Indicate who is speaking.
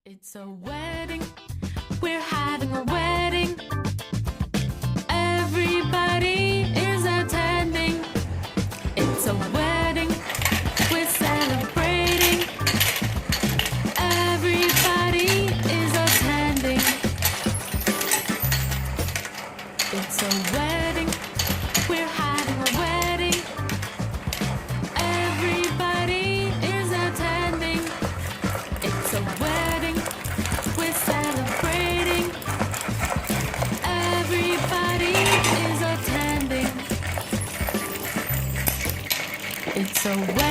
Speaker 1: It's a wedding. We're having a wedding. Everybody is attending. It's a wedding. We're celebrating. Everybody is attending. It's a wedding. We're having a wedding. Everybody is attending. It's a wedding. We're celebrating. Everybody is attending. It's a wedding.